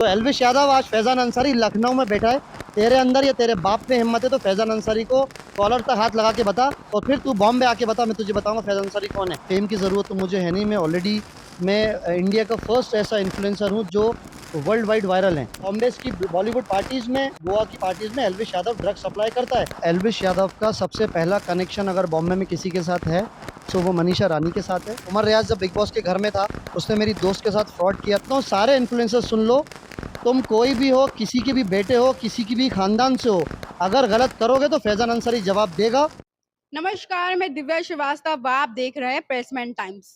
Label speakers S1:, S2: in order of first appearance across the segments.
S1: तो एल्विश यादव आज फैजान अंसारी लखनऊ में बैठा है। तेरे अंदर या तेरे बाप में हिम्मत है तो फैजान अंसारी को कॉलर तक हाथ लगा के बता, और फिर तू बॉम्बे आके बता, मैं तुझे बताऊंगा फैजान अंसारी कौन है। फेम की जरूरत तो मुझे है नहीं, मैं इंडिया का फर्स्ट ऐसा इन्फ्लुएंसर हूँ जो वर्ल्ड वाइड वायरल है। बॉम्बे की बॉलीवुड पार्टीज में, गोवा की पार्टीज में एल्विश यादव ड्रग सप्लाई करता है। एल्विश यादव का सबसे पहला कनेक्शन अगर बॉम्बे में किसी के साथ है तो वो मनीषा रानी के साथ है। उमर रियाज जब बिग बॉस के घर में था, उसने मेरी दोस्त के साथ फ्रॉड किया। तो सारे इन्फ्लुएंसर सुन लो, तुम कोई भी हो, किसी के भी बेटे हो, किसी की भी खानदान से हो, अगर गलत करोगे तो फैजान अंसारी जवाब देगा।
S2: नमस्कार, मैं दिव्या श्रीवास्तव। आप देख रहे हैं प्रेसमेंट टाइम्स।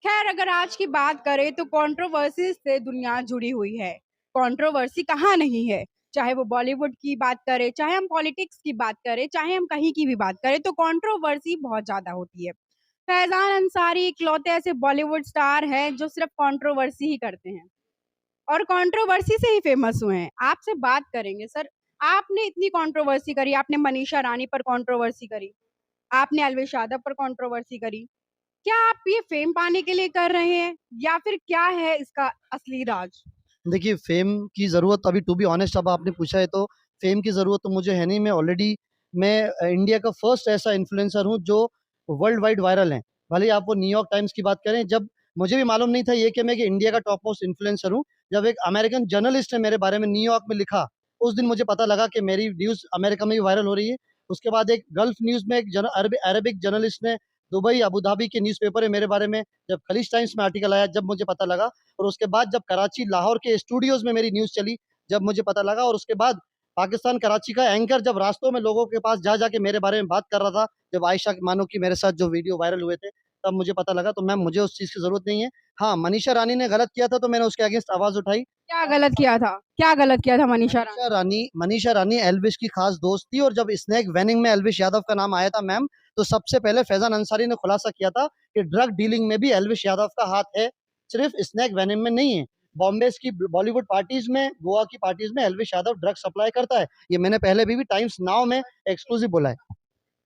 S2: खैर, अगर आज की बात करें तो कंट्रोवर्सी से दुनिया जुड़ी हुई है। कंट्रोवर्सी कहाँ नहीं है, चाहे वो बॉलीवुड की बात करें, चाहे हम पॉलिटिक्स की बात करें, चाहे हम कहीं की भी बात करें, तो कंट्रोवर्सी बहुत ज्यादा होती है। फैजान अंसारी इकलौते ऐसे बॉलीवुड स्टार हैं जो सिर्फ कंट्रोवर्सी ही करते हैं और कंट्रोवर्सी से ही फेमस हुए हैं। आपसे बात करेंगे सर, आपने इतनी कंट्रोवर्सी करी, आपने मनीषा रानी पर कंट्रोवर्सी करी, आपने अलवेश यादव पर कंट्रोवर्सी करी। क्या आप ये फेम पाने के लिए कर रहे हैं या फिर क्या है इसका असली राज?
S1: देखिए, फेम की ज़रूरत, अभी टू बी ऑनेस्ट अब आपने पूछा है तो फेम की ज़रूरत तो मुझे है नहीं। मैं इंडिया का फर्स्ट ऐसा इन्फ्लुएंसर हूँ जो वर्ल्ड वाइड वायरल है। भले ही आप वो न्यूयॉर्क टाइम्स की बात करें, जब मुझे भी मालूम नहीं था ये कि मैं कि इंडिया का टॉप मोस्ट इन्फ्लुएंसर हूँ। जब एक अमेरिकन जर्नलिस्ट ने मेरे बारे में न्यूयॉर्क में लिखा, उस दिन मुझे पता लगा कि मेरी न्यूज़ अमेरिका में भी वायरल हो रही है। उसके बाद एक गल्फ न्यूज़ में एक अरबिक जर्नलिस्ट ने, दुबई, अबू धाबी के न्यूज़पेपर है मेरे बारे में, जब खलीज टाइम्स में आर्टिकल आया, जब मुझे पता लगा। और उसके बाद जब कराची, लाहौर के स्टूडियोज़ में मेरी न्यूज़ चली, जब मुझे पता लगा। और उसके बाद पाकिस्तान कराची का एंकर जब रास्तों में लोगों के पास जा के मेरे बारे में बात कर रहा था, जब आयशा मानो की मेरे साथ जो वीडियो वायरल हुए थे, तब मुझे पता लगा। तो मैम, मुझे उस चीज़ की ज़रूरत नहीं है। हाँ, मनीषा रानी ने गलत किया था तो मैंने उसके अगेंस्ट आवाज़ उठाई।
S2: क्या गलत किया था? क्या गलत किया था मनीषा रानी?
S1: मनीषा रानी एल्विश की खास दोस्त थी, और जब स्नैक वेनिंग में एल्विश यादव का नाम आया था मैम, तो सबसे पहले फैजान अंसारी ने खुलासा किया था कि ड्रग डीलिंग में भी एल्विश यादव का हाथ है, सिर्फ स्नैक वेनिंग में नहीं है। बॉम्बे की बॉलीवुड पार्टीज में, गोवा की पार्टीज में एल्विश यादव ड्रग सप्लाई करता है। ये मैंने पहले भी टाइम्स नाउ में एक्सक्लूसिव बोला है।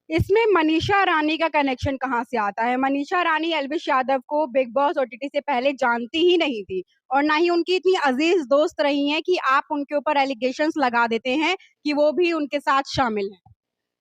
S2: इसमें मनीषा रानी का कनेक्शन कहाँ से आता है? मनीषा रानी अलविश यादव को बिग बॉस ओटीटी से पहले जानती ही नहीं थी और ना ही उनकी इतनी अजीज दोस्त रही हैं कि आप उनके ऊपर एलिगेशंस लगा देते हैं कि वो भी उनके साथ शामिल हैं।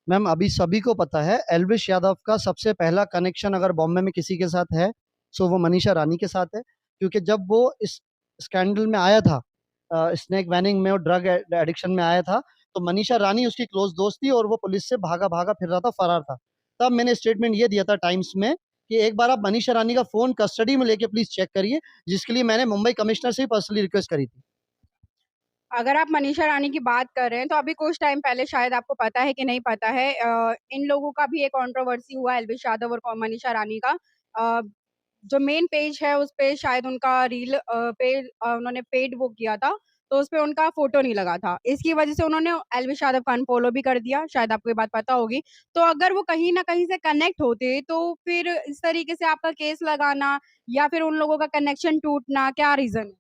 S1: मैम, अभी सभी को पता है एल्विश यादव का सबसे पहला कनेक्शन अगर बॉम्बे में किसी के साथ है तो वो मनीषा रानी के साथ है। क्योंकि जब वो इस स्कैंडल में आया था, स्नेक वैनिंग में और ड्रग एडिक्शन में आया था, तो मनीषा रानी उसकी क्लोज दोस्त थी और वो पुलिस से भागा भागा फिर रहा था, फरार था। तब मैंने स्टेटमेंट ये दिया था टाइम्स में कि एक बार आप मनीषा रानी का फोन कस्टडी में लेके प्लीज चेक करिए, जिसके लिए मैंने मुंबई कमिश्नर से ही पर्सनली रिक्वेस्ट करी थी।
S2: अगर आप मनीषा रानी की बात कर रहे हैं तो अभी कुछ टाइम पहले, शायद आपको पता है कि नहीं पता है, इन लोगों का भी एक कंट्रोवर्सी हुआ अलविश यादव और मनीषा रानी का। अ, जो मेन पेज है उस पे शायद उनका रील पेज उन्होंने पेड वो किया था, तो उस पे उनका फोटो नहीं लगा था। इसकी वजह से उन्होंने अलविश यादव को अनफॉलो भी कर दिया, शायद आपको ये बात पता होगी। तो अगर वो कहीं ना कहीं से कनेक्ट होते तो फिर इस तरीके से आपका केस लगाना या फिर उन लोगों का कनेक्शन टूटना, क्या रीजन है?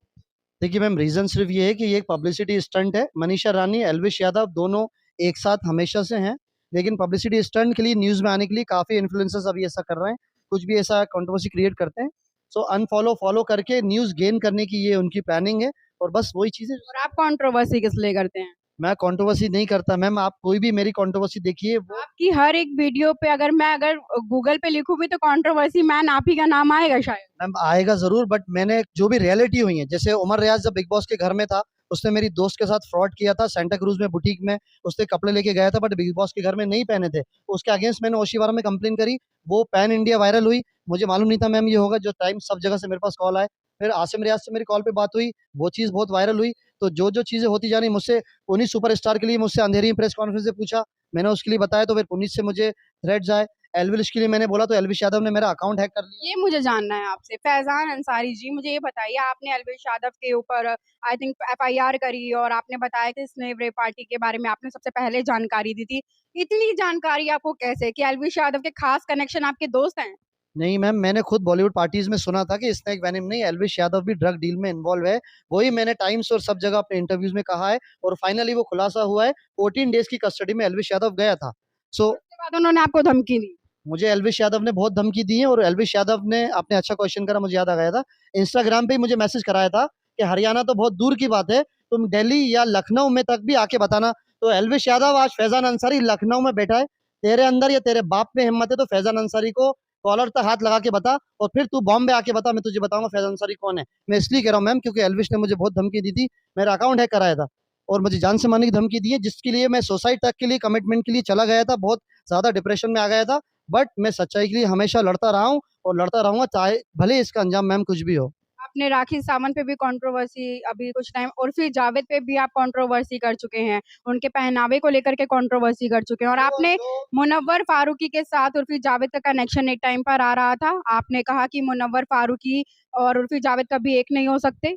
S1: देखिए मैम, रीजन सिर्फ ये है कि ये एक पब्लिसिटी स्टंट है। मनीषा रानी, एल्विश यादव दोनों एक साथ हमेशा से हैं, लेकिन पब्लिसिटी स्टंट के लिए, न्यूज़ में आने के लिए काफ़ी इन्फ्लुएंसर्स अभी ऐसा कर रहे हैं, कुछ भी ऐसा कंट्रोवर्सी क्रिएट करते हैं। सो अनफॉलो फॉलो करके न्यूज़ गेन करने की ये उनकी प्लानिंग है, और बस वही चीज़ें।
S2: और आप कंट्रोवर्सी किस लिए करते हैं?
S1: मैं कंट्रोवर्सी नहीं करता मैम, आप कोई भी मेरी कंट्रोवर्सी देखिए वो।
S2: आपकी हर एक वीडियो पे अगर गूगल पे लिखूँ भी तो कंट्रोवर्सी मैन आप ही का नाम आएगा शायद।
S1: मैम, आएगा ज़रूर, बट मैंने जो भी रियलिटी हुई है, जैसे उमर रियाज जब बिग बॉस के घर में था, उसने मेरी दोस्त के साथ फ्रॉड किया था सेंटा क्रूज में बुटीक में। उसने कपड़े लेके गया था बट बिग बॉस के घर में नहीं पहने थे, उसके अगेंस्ट मैंने ओशीवारा में कंप्लेन करी। वो पैन इंडिया वायरल हुई। मुझे मालूम नहीं था मैम ये होगा, जो टाइम सब जगह से मेरे पास कॉल आए। फिर आसिम रियाज से मेरी कॉल पे बात हुई, वो चीज़ बहुत वायरल हुई। तो जो जो चीज़ें होती जा रही, मुझसे पुनीत सुपरस्टार के लिए मुझसे अंधेरी प्रेस कॉन्फ्रेंस से पूछा, मैंने उसके लिए बताया। तो फिर पुनीत से मुझे थ्रेड्स आए। एल्विश के लिए मैंने बोला तो एल्विश यादव ने मेरा अकाउंट हैक कर लिया।
S2: ये मुझे जानना है आपसे। फैजान अंसारी जी, मुझे ये बताइए, आपने अलविश यादव के ऊपर आई थिंक एफआईआर करी और आपने बताया कि स्नेव रे पार्टी के बारे में आपने सबसे पहले जानकारी दी थी। इतनी जानकारी आपको कैसे कि अलविश यादव के खास कनेक्शन आपके दोस्त हैं?
S1: नहीं मैम, मैंने खुद बॉलीवुड पार्टीज में सुना था कि स्नेक वेनिम नहीं, एल्विश यादव भी ड्रग डील में इन्वॉल्व है। वही मैंने टाइम्स और सब जगह अपने इंटरव्यूज में कहा है, और फाइनली वो खुलासा हुआ है। 14 डेज की कस्टडी में एल्विश यादव गया था। सो
S2: और उसके बाद उन्होंने आपको धमकी दी?
S1: मुझे एल्विश यादव ने बहुत धमकी दी है, और एल्विश यादव ने, आपने अच्छा क्वेश्चन करा, मुझे याद आ गया था, इंस्टाग्राम पे ही मुझे मैसेज कराया था कि हरियाणा तो बहुत दूर की बात है, तुम दिल्ली या लखनऊ में तक भी आके बताना। तो एल्विश यादव आज फैज़ान अंसारी लखनऊ में बैठा है, तेरे अंदर या तेरे बाप में हिम्मत है तो फैज़ान अंसारी को कॉलर तक हाथ लगा के बता, और फिर तू बॉम्बे आके बता, मैं तुझे बताऊँगा फैज़ान अंसारी कौन है। मैं इसलिए कह रहा हूँ मैम, क्योंकि एल्विश ने मुझे बहुत धमकी दी थी, मेरा अकाउंट हैक कराया था और मुझे जान से मारने की धमकी दी है, जिसके लिए मैं सुसाइड तक के लिए कमिटमेंट के लिए चला गया था, बहुत ज़्यादा डिप्रेशन में आ गया था। बट मैं सच्चाई के लिए हमेशा लड़ता रहा हूँ और लड़ता रहूँगा, चाहे भले इसका अंजाम मैम कुछ भी हो।
S2: आपने राखी सावंत पे भी कंट्रोवर्सी अभी कुछ टाइम, उर्फी जावेद पे भी आप कंट्रोवर्सी कर चुके हैं। उनके पहनावे को लेकर के कंट्रोवर्सी कर चुके हैं और
S1: जो
S2: आपने
S1: जो
S2: मुनव्वर फारूकी के साथ उर्फी जावेद का कनेक्शन एक टाइम पर आ रहा था। आपने कहा कि मुनव्वर फारूकी और उर्फी जावेद कभी एक नहीं हो सकते।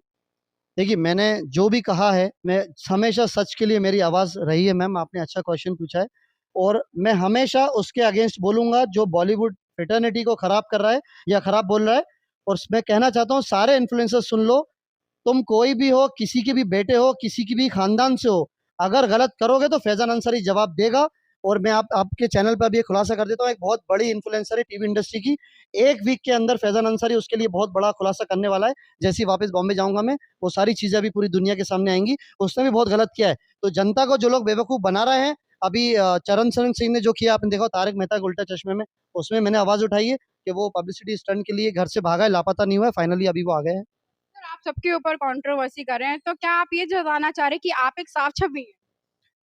S1: देखिए, मैंने जो भी कहा है, मैं हमेशा सच के लिए मेरी आवाज़ रही है मैम, आपने अच्छा क्वेश्चन पूछा है और मैं हमेशा उसके अगेंस्ट बोलूँगा जो बॉलीवुड फ्रेटर्निटी को खराब कर रहा है या खराब बोल रहा है। और मैं कहना चाहता हूँ सारे इन्फ्लुएंसर्स सुन लो, तुम कोई भी हो, किसी के भी बेटे हो, किसी की भी खानदान से हो, अगर गलत करोगे तो फैज़ान अंसारी जवाब देगा। और मैं आपके चैनल पर भी एक खुलासा कर देता हूँ, एक बहुत बड़ी इन्फ्लुएंसर है टीवी इंडस्ट्री की, 1 वीक के अंदर फैज़ान अंसारी उसके लिए बहुत बड़ा खुलासा करने वाला है। जैसे ही वापस बॉम्बे जाऊँगा मैं, वो सारी चीज़ें अभी पूरी दुनिया के सामने आएँगी। उसने भी बहुत गलत किया है, तो जनता को जो लोग बेवकूफ़ बना रहे हैं, अभी चरण सिंह ने जो किया आपने देखा, तारक मेहता का उल्टा चश्मे में, उसमें मैंने आवाज़ उठाई है कि वो पब्लिसिटी स्टंट के लिए घर से भागा है, लापता नहीं हुआ है, फाइनली अभी वो आ गया है।
S2: सर, आप सबके ऊपर कंट्रोवर्सी कर रहे हैं, तो क्या आप ये जताना चाह रहे हैं कि आप एक साफ छवि हैं?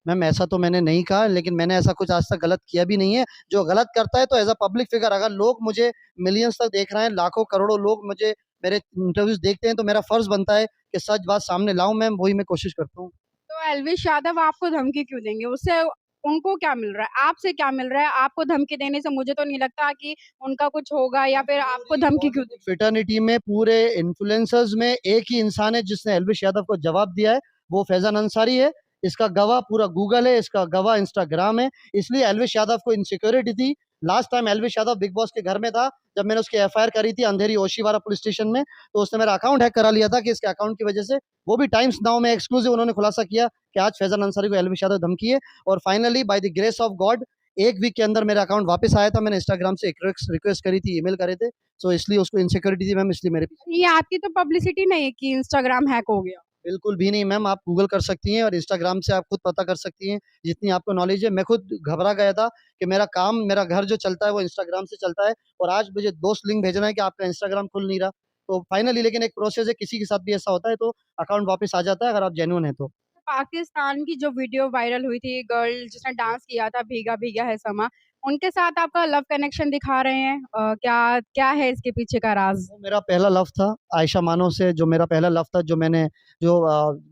S1: मैम ऐसा तो मैंने नहीं कहा, लेकिन मैंने ऐसा कुछ आज तक गलत किया भी नहीं है। जो गलत करता है तो एज़ अ पब्लिक फिगर, अगर लोग मुझे मिलियंस तक देख रहे हैं, लाखों करोड़ों लोग मुझे मेरे इंटरव्यूज़ देखते हैं, तो मेरा फ़र्ज़ बनता है कि सच बात सामने लाऊँ मैम, वही मैं कोशिश करता हूँ।
S2: तो एल्विश यादव आपको धमकी क्यों देंगे? उससे उनको क्या मिल रहा है? आपसे क्या मिल रहा है? आपको धमकी देने से मुझे तो नहीं लगता कि उनका कुछ होगा या फिर आपको
S1: पूरी
S2: धमकी क्यों
S1: बॉलीवुड फ्रेटर्निटी में, पूरे इन्फ्लुएंसर्स में एक ही इंसान है जिसने एल्विश यादव को जवाब दिया है, वो फैज़ान अंसारी है। इसका गवाह पूरा गूगल है, इसका गवाह इंस्टाग्राम है। इसलिए एल्विश यादव को इनसिक्योरिटी थी। Last time Elvish Yadav big boss के घर में था, जब मैंने उसकी एफआईआर करी थी अंधेरी ओशीवारा पुलिस स्टेशन में, तो उसने मेरा अकाउंट हैक करा लिया था कि इसके अकाउंट की वजह से। वो भी टाइम्स नाउ में एक्सक्लूसिव उन्होंने खुलासा किया कि आज फैज़ान अंसारी को एल्विश यादव धमकी है, और finally by the grace of God 1 week के अंदर मेरा अकाउंट वापस आया था। मैंने इंस्टाग्राम से एक रिक्वेस्ट करी थी, ईमेल करे थे। सो इसलिए उसको इनसिक्योरिटी थी मैम, इसलिए मेरे पीछे।
S2: ये आपकी तो पब्लिसिटी नहीं है कि इंस्टाग्राम हैक हो गया।
S1: बिल्कुल भी नहीं मैम, आप गूगल कर सकती हैं और इंस्टाग्राम से आप खुद पता कर सकती हैं, जितनी आपको नॉलेज है। मैं खुद घबरा गया था कि मेरा काम, मेरा घर जो चलता है वो इंस्टाग्राम से चलता है, और आज मुझे दोस्त लिंक भेज रहे हैं कि आपका इंस्टाग्राम खुल नहीं रहा। तो फाइनली, लेकिन एक प्रोसेस है, किसी के साथ भी ऐसा होता है तो अकाउंट वापस आ जाता है अगर आप जेन्युइन हैं तो।
S2: पाकिस्तान की जो वीडियो वायरल हुई थी, गर्ल जिसने डांस किया था भीगा भीगा है समा, उनके साथ आपका लव कनेक्शन दिखा रहे हैं। क्या क्या है इसके पीछे का राज़?
S1: वो मेरा पहला लव था, आयशा मानो से जो मेरा पहला लव था, जो मैंने जो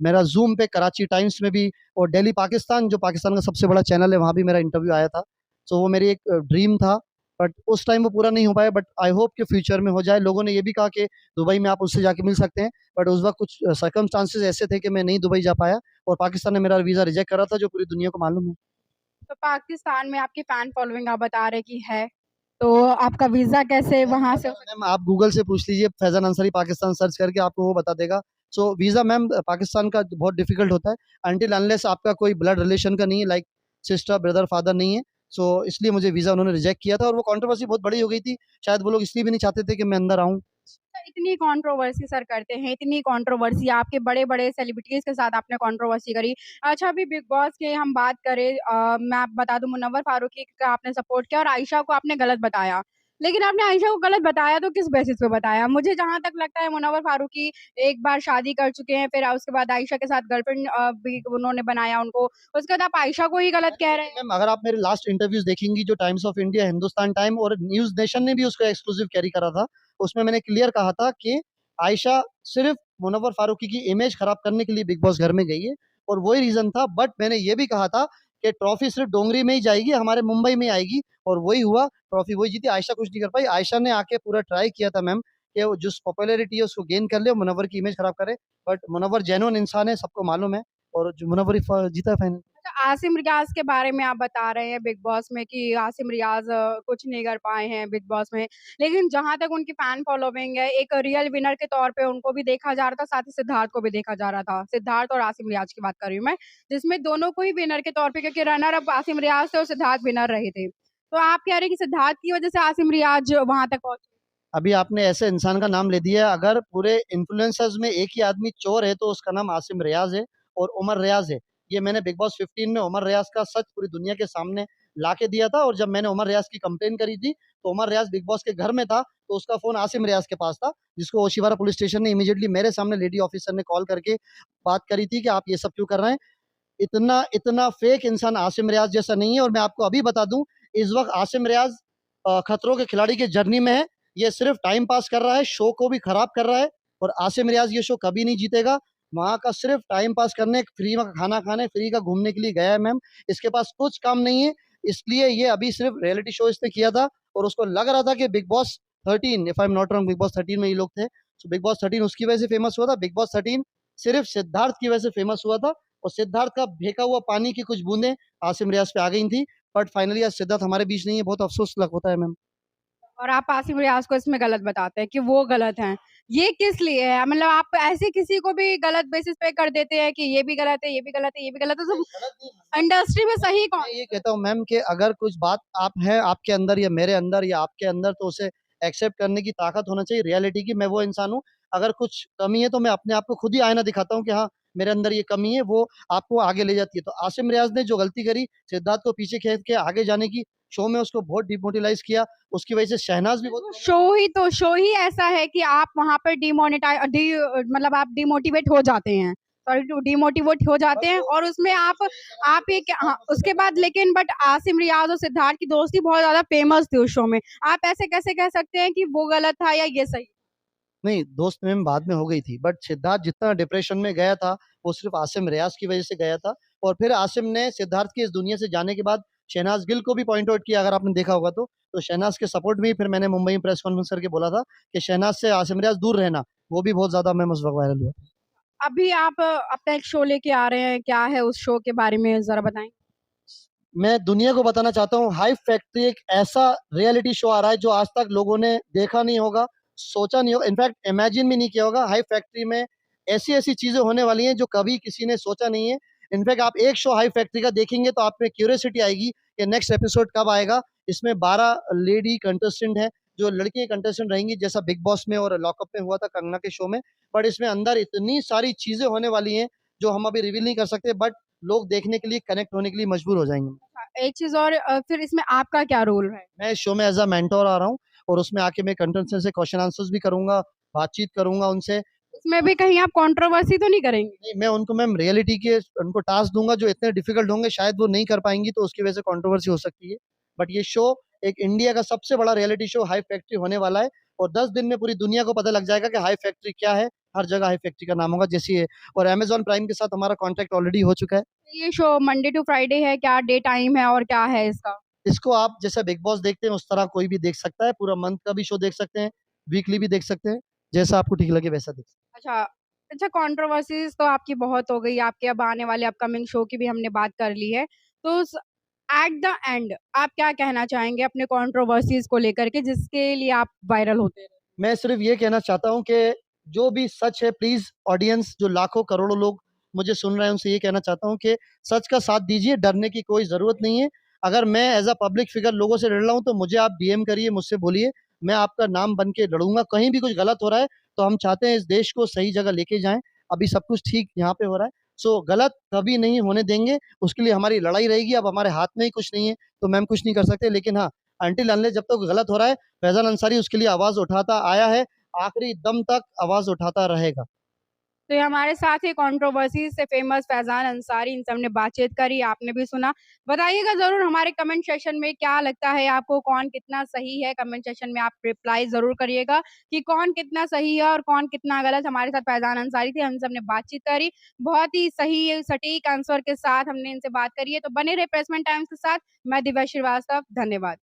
S1: मेरा ज़ूम पे कराची टाइम्स में भी, और डेली पाकिस्तान, जो पाकिस्तान का सबसे बड़ा चैनल है, वहाँ भी मेरा इंटरव्यू आया था। सो वो मेरी एक ड्रीम था, बट उस टाइम वो पूरा नहीं हो पाया, बट आई होप कि फ्यूचर में हो जाए। लोगों ने ये भी कहा कि दुबई में आप उससे जाके मिल सकते हैं, बट उस वक़्त कुछ सर्कमस्टांसेस ऐसे थे कि मैं नहीं दुबई जा पाया, और पाकिस्तान ने मेरा वीज़ा रिजेक्ट करा था, जो पूरी दुनिया को मालूम है।
S2: तो पाकिस्तान में आपकी फैन फॉलोइंग आप बता रहे कि है, तो आपका वीज़ा कैसे
S1: मैम
S2: वहाँ से
S1: पता
S2: हो
S1: है मैम, आप गूगल से पूछ लीजिए फैज़ान अंसारी पाकिस्तान सर्च करके, आपको वो बता देगा। सो वीज़ा मैम पाकिस्तान का बहुत डिफ़िकल्ट होता है, अनटिल अनलेस आपका कोई ब्लड रिलेशन का नहीं है, लाइक सिस्टर, ब्रदर, फादर नहीं है। सो इसलिए मुझे वीज़ा उन्होंने रिजेक्ट किया था, और वो कंट्रोवर्सी बहुत बड़ी हो गई थी। शायद वो लोग इसलिए भी नहीं चाहते थे कि मैं अंदर आऊँ।
S2: इतनी कंट्रोवर्सी सर करते हैं, इतनी कंट्रोवर्सी आपके बड़े-बड़े सेलिब्रिटीज़ के साथ आपने कंट्रोवर्सी करी। अच्छा, अभी बिग बॉस की हम बात करें, मैं आप बता दूँ, मुनव्वर फारूकी का आपने सपोर्ट किया और आयशा को आपने गलत बताया। लेकिन आपने आयशा को गलत बताया तो किस बेसिस पे बताया? मुझे जहाँ तक लगता है मुनव्वर फारूकी एक बार शादी कर चुके हैं, फिर उसके बाद आयशा के साथ गर्लफ्रेंड भी उन्होंने बनाया उनको। उसके बाद आप आयशा को ही गलत कह रहे
S1: देखिए
S2: हैं।
S1: मैम, अगर आप मेरे लास्ट इंटरव्यूज़ देखेंगी, जो times of India, Hindustan time और न्यूज़ नेशन ने भी उसको एक्सक्लूसिव कैरी करा था, उसमें मैंने क्लियर कहा था कि आयशा सिर्फ़ मुनव्वर फारूकी की इमेज खराब करने के लिए बिग बॉस घर में गई है, और वही रीज़न था। बट मैंने ये भी कहा था कि ट्रॉफ़ी सिर्फ़ डोंगरी में ही जाएगी, हमारे मुंबई में आएगी, और वही हुआ, ट्रॉफ़ी वही जीती। आयशा कुछ नहीं कर पाई। आयशा ने आके पूरा ट्राई किया था मैम कि वो जिस पॉपुलैरिटी है उसको गेन कर ले और मुनव्वर की इमेज खराब करे, बट मुनव्वर जेन्युइन इंसान है, सबको मालूम है, और जो मुनव्वर ही जीता है फाइनल।
S2: अच्छा, आसिम रियाज़ के बारे में आप बता रहे हैं बिग बॉस में कि आसिम रियाज़ कुछ नहीं कर पाए हैं बिग बॉस में। लेकिन जहाँ तक उनकी फैन फॉलोइंग है, एक रियल विनर के तौर पे उनको भी देखा जा रहा था, साथ ही सिद्धार्थ को भी देखा जा रहा था। सिद्धार्थ और आसिम रियाज़ की बात कर रही हूँ मैं, जिसमें दोनों को ही विनर के तौर पे, क्योंकि रनर अप आसिम रियाज़ थे और सिद्धार्थ विनर रहे थे। तो आप कह रहे हैं कि सिद्धार्थ की वज़ह से आसिम रियाज़ वहाँ तक पहुँचे?
S1: अभी आपने ऐसे इंसान का नाम ले दिया, अगर पूरे इन्फ्लुएंसर्स में एक ही आदमी चोर है तो उसका नाम आसिम रियाज है और उमर रियाज है। ये मैंने बिग बॉस 15 में उमर रियाज का सच पूरी दुनिया के सामने ला के दिया था, और जब मैंने उमर रियाज की कंप्लेन करी थी तो उमर रियाज बिग बॉस के घर में था, तो उसका फोन आसिम रियाज के पास था, जिसको ओशिवारा पुलिस स्टेशन ने इमीडिएटली मेरे सामने लेडी ऑफिसर ने कॉल करके बात करी थी कि आप ये सब क्यों कर रहे हैं। इतना इतना फेक इंसान आसिम रियाज जैसा नहीं है। और मैं आपको अभी बता दूं, इस वक्त आसिम रियाज खतरों के खिलाड़ी के जर्नी में है। ये सिर्फ टाइम पास कर रहा है, शो को भी खराब कर रहा है, और आसिम रियाज ये शो कभी नहीं जीतेगा। वहां का सिर्फ टाइम पास करने, फ्री में खाना खाने, फ्री का घूमने के लिए गया है मैम। इसके पास कुछ काम नहीं है, इसलिए ये अभी सिर्फ रियलिटी शो इसने किया था, और उसको लग रहा था कि big boss 13, if I am not wrong, big boss 13 में ये लोग थे, तो बिग बॉस 13 उसकी वजह से फेमस हुआ था। बिग बॉस 13 सिर्फ सिद्धार्थ की वजह से फेमस हुआ था, और सिद्धार्थ का फेंका हुआ पानी की कुछ बूंदें आसिम रियाज पे आ गई थी। बट फाइनली आज सिद्धार्थ हमारे बीच नहीं है, बहुत अफसोस लग होता है मैम।
S2: और आप आसिम रियाज को इसमें गलत बताते हैं कि वो गलत हैं। ये किस लिए है? मतलब आप ऐसे किसी को भी गलत बेसिस पे कर देते हैं कि ये भी गलत है, ये भी गलत है, ये भी गलत है,
S1: नहीं,
S2: तो
S1: गलत नहीं है।
S2: इंडस्ट्री में सही कौन?
S1: मैं ये कहता हूँ मैम कि अगर कुछ बात आप है आपके अंदर या मेरे अंदर या आपके अंदर, तो उसे एक्सेप्ट करने की ताकत होना चाहिए रियलिटी की। मैं वो इंसान हूँ, अगर कुछ कमी है तो मैं अपने आप को खुद ही आईना दिखाता हूँ कि हाँ मेरे अंदर ये कमी है, वो आपको आगे ले जाती है। तो आसिम रियाज ने जो गलती करी, सिद्धार्थ को पीछे खींच के आगे जाने की, शो में उसको बहुत डिमोटिलाइज किया, उसकी वजह से शहनाज भी बहुत
S2: शो ही ऐसा है कि आप वहाँ पर मतलब आप डिमोटिवेट हो जाते हैं। सॉरी टू डिमोटिवेट हो जाते
S1: बट
S2: हैं,
S1: वो
S2: और उसमें आप ये क्या, हाँ, उसके बाद लेकिन बट आसिम रियाज और सिद्धार्थ की दोस्ती बहुत ज़्यादा फेमस थी उस शो में। आप ऐसे कैसे कह सकते हैं कि वो गलत था या ये सही?
S1: नहीं, दोस्त मैम बाद में हो गई थी, बट सिद्धार्थ जितना डिप्रेशन में गया था वो सिर्फ आसिम रियाज की वजह से गया था। और फिर आसिम ने सिद्धार्थ की इस दुनिया से जाने के बाद शहनाज गिल को भी पॉइंट आउट किया, अगर आपने देखा होगा तो शहनाज के सपोर्ट में ही फिर मैंने मुंबई में प्रेस कॉन्फ्रेंस करके बोला था कि शहनाज से आसिम रियाज दूर रहना। वो भी बहुत ज्यादा मैम उस वक्त वायरल हुआ।
S2: अभी आप अपना एक शो लेके आ रहे हैं, क्या है उस शो के बारे में ज़रा बताएँ?
S1: मैं दुनिया को बताना चाहता हूँ, हाइप फैक्ट्री एक ऐसा रियलिटी शो आ रहा है जो आज तक लोगों ने देखा नहीं होगा, सोचा नहीं होगा, इनफैक्ट इमेजिन भी नहीं किया होगा। हाइप फैक्ट्री में ऐसी ऐसी चीजें होने वाली हैं जो कभी किसी ने सोचा नहीं है। इनफैक्ट आप एक शो हाइप फैक्ट्री का देखेंगे तो आप में क्यूरियोसिटी आएगी कि नेक्स्ट एपिसोड कब आएगा। इसमें 12 लेडी कंटेस्टेंट है, जो लड़की कंटेस्टेंट रहेंगी, जैसा बिग बॉस में और लॉकअप में हुआ था कंगना के शो में। बट इसमें अंदर इतनी सारी चीजें होने वाली हैं जो हम अभी रिवील नहीं कर सकते, बट लोग देखने के लिए, कनेक्ट होने के लिए मजबूर हो जाएंगे।
S2: एक चीज़ और, फिर इसमें आपका क्या रोल है?
S1: मैं इस शो में एज़ अ मेंटर आ रहा हूँ, और उसमें आके मैं कंटेस्टेंट से क्वेश्चन आंसर्स भी करूँगा, बातचीत करूँगा उनसे।
S2: उसमें भी कहीं आप कंट्रोवर्सी तो नहीं करेंगे?
S1: नहीं, मैं उनको मैम रियलिटी के उनको टास्क दूँगा जो इतने डिफिकल्ट होंगे, शायद वो नहीं कर पाएँगी, तो उसकी वजह से कंट्रोवर्सी हो सकती है। बट ये शो एक इंडिया का सबसे बड़ा रियलिटी शो हाइप फैक्ट्री होने वाला है, और 10 दिन में पूरी दुनिया को पता लग जाएगा कि हाइप फैक्ट्री क्या है। हर जगह हाइप फैक्ट्री का नाम होगा जैसे ये। और अमेज़न प्राइम के साथ हमारा कॉन्ट्रैक्ट ऑलरेडी हो चुका है।
S2: ये शो मंडे टू फ्राइडे है, क्या डे टाइम है और क्या है इसका?
S1: इसको आप जैसे बिग बॉस देखते हैं उस तरह कोई भी देख सकता है, पूरा मंथ का भी शो देख सकते हैं, वीकली भी देख सकते हैं, जैसा आपको ठीक लगे वैसा देख सकते हैं।
S2: अच्छा, अच्छा, कंट्रोवर्सीज़ तो आपकी बहुत हो गई, आपके अब आने वाले अपकमिंग शो की भी हमने बात कर ली है। तो स एट द एंड आप क्या कहना चाहेंगे अपने कंट्रोवर्सीज़ को लेकर के जिसके लिए आप वायरल होते रहे?
S1: मैं सिर्फ ये कहना चाहता हूँ कि जो भी सच है, प्लीज़ ऑडियंस जो लाखों करोड़ों लोग मुझे सुन रहे हैं उनसे ये कहना चाहता हूँ कि सच का साथ दीजिए, डरने की कोई ज़रूरत नहीं है। अगर मैं एज़ अ पब्लिक फिगर लोगों से लड़ रहा हूँ तो मुझे आप डीएम करिए, मुझसे बोलिए, मैं आपका नाम बन के लड़ूँगा। कहीं भी कुछ गलत हो रहा है तो हम चाहते हैं इस देश को सही जगह लेके जाएँ। अभी सब कुछ ठीक यहाँ पे हो रहा है, सो गलत कभी नहीं होने देंगे, उसके लिए हमारी लड़ाई रहेगी। अब हमारे हाथ में ही कुछ नहीं है तो मैम कुछ नहीं कर सकते, लेकिन हाँ, अंटिल अनलेस जब तक गलत हो रहा है, फैज़ान अंसारी उसके लिए आवाज़ उठाता आया है, आखिरी दम तक आवाज़ उठाता रहेगा।
S2: तो ये हमारे साथ ही कंट्रोवर्सी से फेमस फैज़ान अंसारी, इनसे हमने बातचीत करी, आपने भी सुना। बताइएगा ज़रूर हमारे कमेंट सेक्शन में क्या लगता है आपको, कौन कितना सही है? कमेंट सेक्शन में आप रिप्लाई ज़रूर करिएगा कि कौन कितना सही है और कौन कितना गलत। हमारे साथ फैज़ान अंसारी थे, हमसे हमने बातचीत करी। बहुत ही सही सटीक आंसर के साथ हमने इनसे बात करी है। तो बने रहिए प्रेसमेंट टाइम्स के साथ। मैं दिव्या श्रीवास्तव, धन्यवाद।